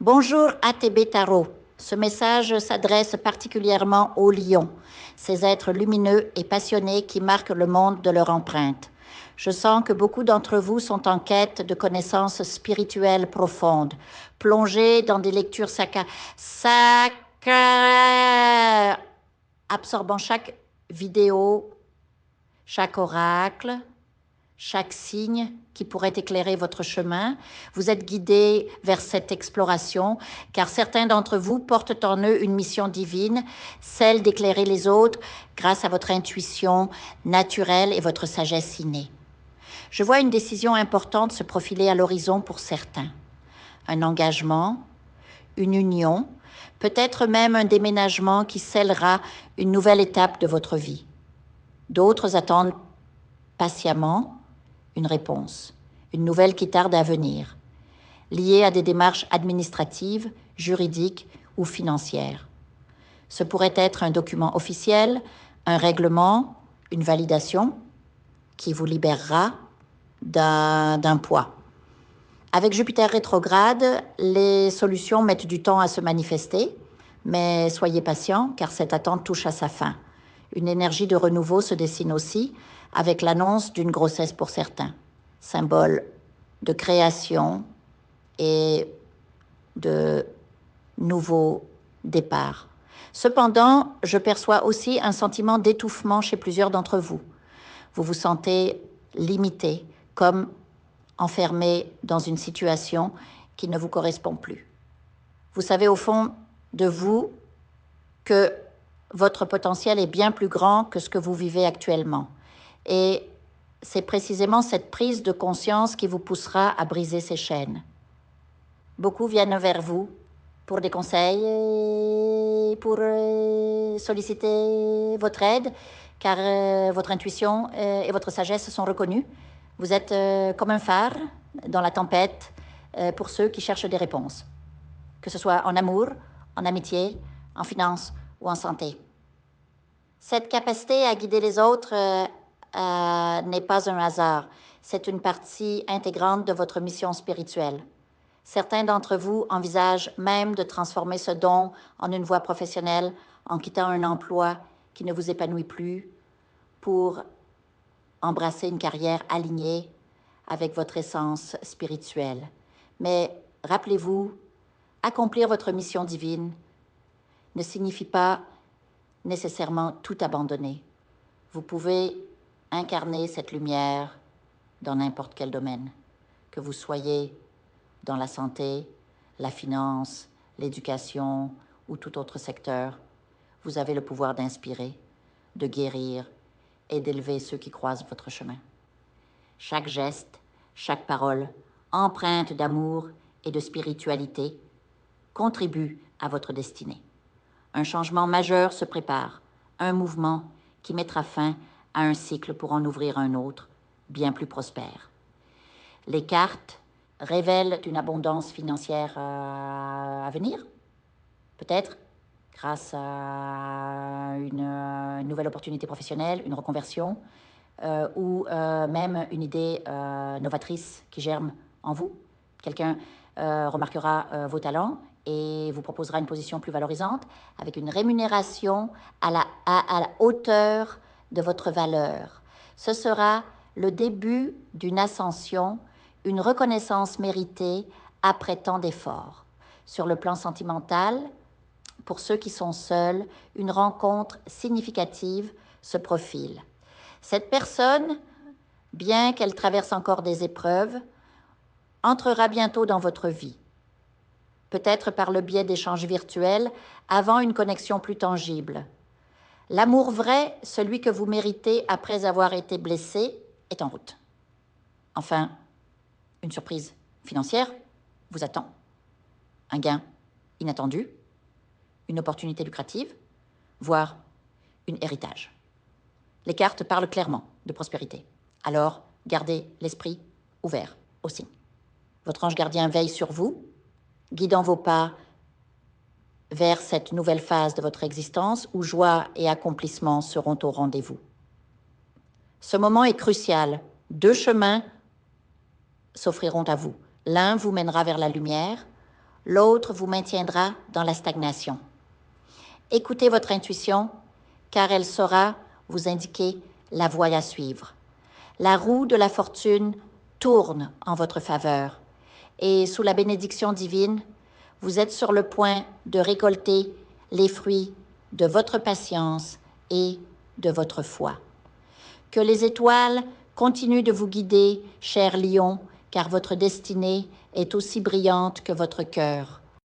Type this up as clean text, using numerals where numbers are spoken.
Bonjour ATB Tarot. Ce message s'adresse particulièrement aux lions, ces êtres lumineux et passionnés qui marquent le monde de leur empreinte. Je sens que beaucoup d'entre vous sont en quête de connaissances spirituelles profondes, plongés dans des lectures absorbant chaque vidéo, chaque oracle, chaque signe qui pourrait éclairer votre chemin. Vous êtes guidés vers cette exploration, car certains d'entre vous portent en eux une mission divine, celle d'éclairer les autres grâce à votre intuition naturelle et votre sagesse innée. Je vois une décision importante se profiler à l'horizon pour certains. Un engagement, une union, peut-être même un déménagement qui scellera une nouvelle étape de votre vie. D'autres attendent patiemment une réponse, une nouvelle qui tarde à venir, liée à des démarches administratives, juridiques ou financières. Ce pourrait être un document officiel, un règlement, une validation qui vous libérera d'un poids. Avec Jupiter rétrograde, les solutions mettent du temps à se manifester, mais soyez patient car cette attente touche à sa fin. Une énergie de renouveau se dessine aussi avec l'annonce d'une grossesse pour certains, symbole de création et de nouveaux départs. Cependant, je perçois aussi un sentiment d'étouffement chez plusieurs d'entre vous. Vous vous sentez limité, comme enfermé dans une situation qui ne vous correspond plus. Vous savez au fond de vous que votre potentiel est bien plus grand que ce que vous vivez actuellement. Et c'est précisément cette prise de conscience qui vous poussera à briser ces chaînes. Beaucoup viennent vers vous pour des conseils et pour solliciter votre aide, car votre intuition et votre sagesse sont reconnues. Vous êtes comme un phare dans la tempête pour ceux qui cherchent des réponses, que ce soit en amour, en amitié, en finance ou en santé. Cette capacité à guider les autres n'est pas un hasard. C'est une partie intégrante de votre mission spirituelle. Certains d'entre vous envisagent même de transformer ce don en une voie professionnelle en quittant un emploi qui ne vous épanouit plus pour embrasser une carrière alignée avec votre essence spirituelle. Mais rappelez-vous, accomplir votre mission divine ne signifie pas nécessairement tout abandonner. Vous pouvez incarner cette lumière dans n'importe quel domaine, que vous soyez dans la santé, la finance, l'éducation ou tout autre secteur. Vous avez le pouvoir d'inspirer, de guérir et d'élever ceux qui croisent votre chemin. Chaque geste, chaque parole, empreinte d'amour et de spiritualité, contribue à votre destinée. Un changement majeur se prépare, un mouvement qui mettra fin à un cycle pour en ouvrir un autre, bien plus prospère. Les cartes révèlent une abondance financière à venir, peut-être grâce à une nouvelle opportunité professionnelle, une reconversion, ou même une idée novatrice qui germe en vous. Quelqu'un remarquera vos talents et vous proposera une position plus valorisante avec une rémunération à la hauteur de votre valeur. Ce sera le début d'une ascension, une reconnaissance méritée après tant d'efforts. Sur le plan sentimental, pour ceux qui sont seuls, une rencontre significative se profile. Cette personne, bien qu'elle traverse encore des épreuves, entrera bientôt dans votre vie, peut-être par le biais d'échanges virtuels, avant une connexion plus tangible. L'amour vrai, celui que vous méritez après avoir été blessé, est en route. Enfin, une surprise financière vous attend. Un gain inattendu, une opportunité lucrative, voire un héritage. Les cartes parlent clairement de prospérité. Alors, gardez l'esprit ouvert aux signes. Votre ange gardien veille sur vous, guidant vos pas vers cette nouvelle phase de votre existence où joie et accomplissement seront au rendez-vous. Ce moment est crucial. Deux chemins s'offriront à vous. L'un vous mènera vers la lumière, L'autre vous maintiendra dans la stagnation. Écoutez votre intuition, car elle saura vous indiquer la voie à suivre. La roue de la fortune tourne en votre faveur et sous la bénédiction divine, vous êtes sur le point de récolter les fruits de votre patience et de votre foi. Que les étoiles continuent de vous guider, cher lion, car votre destinée est aussi brillante que votre cœur.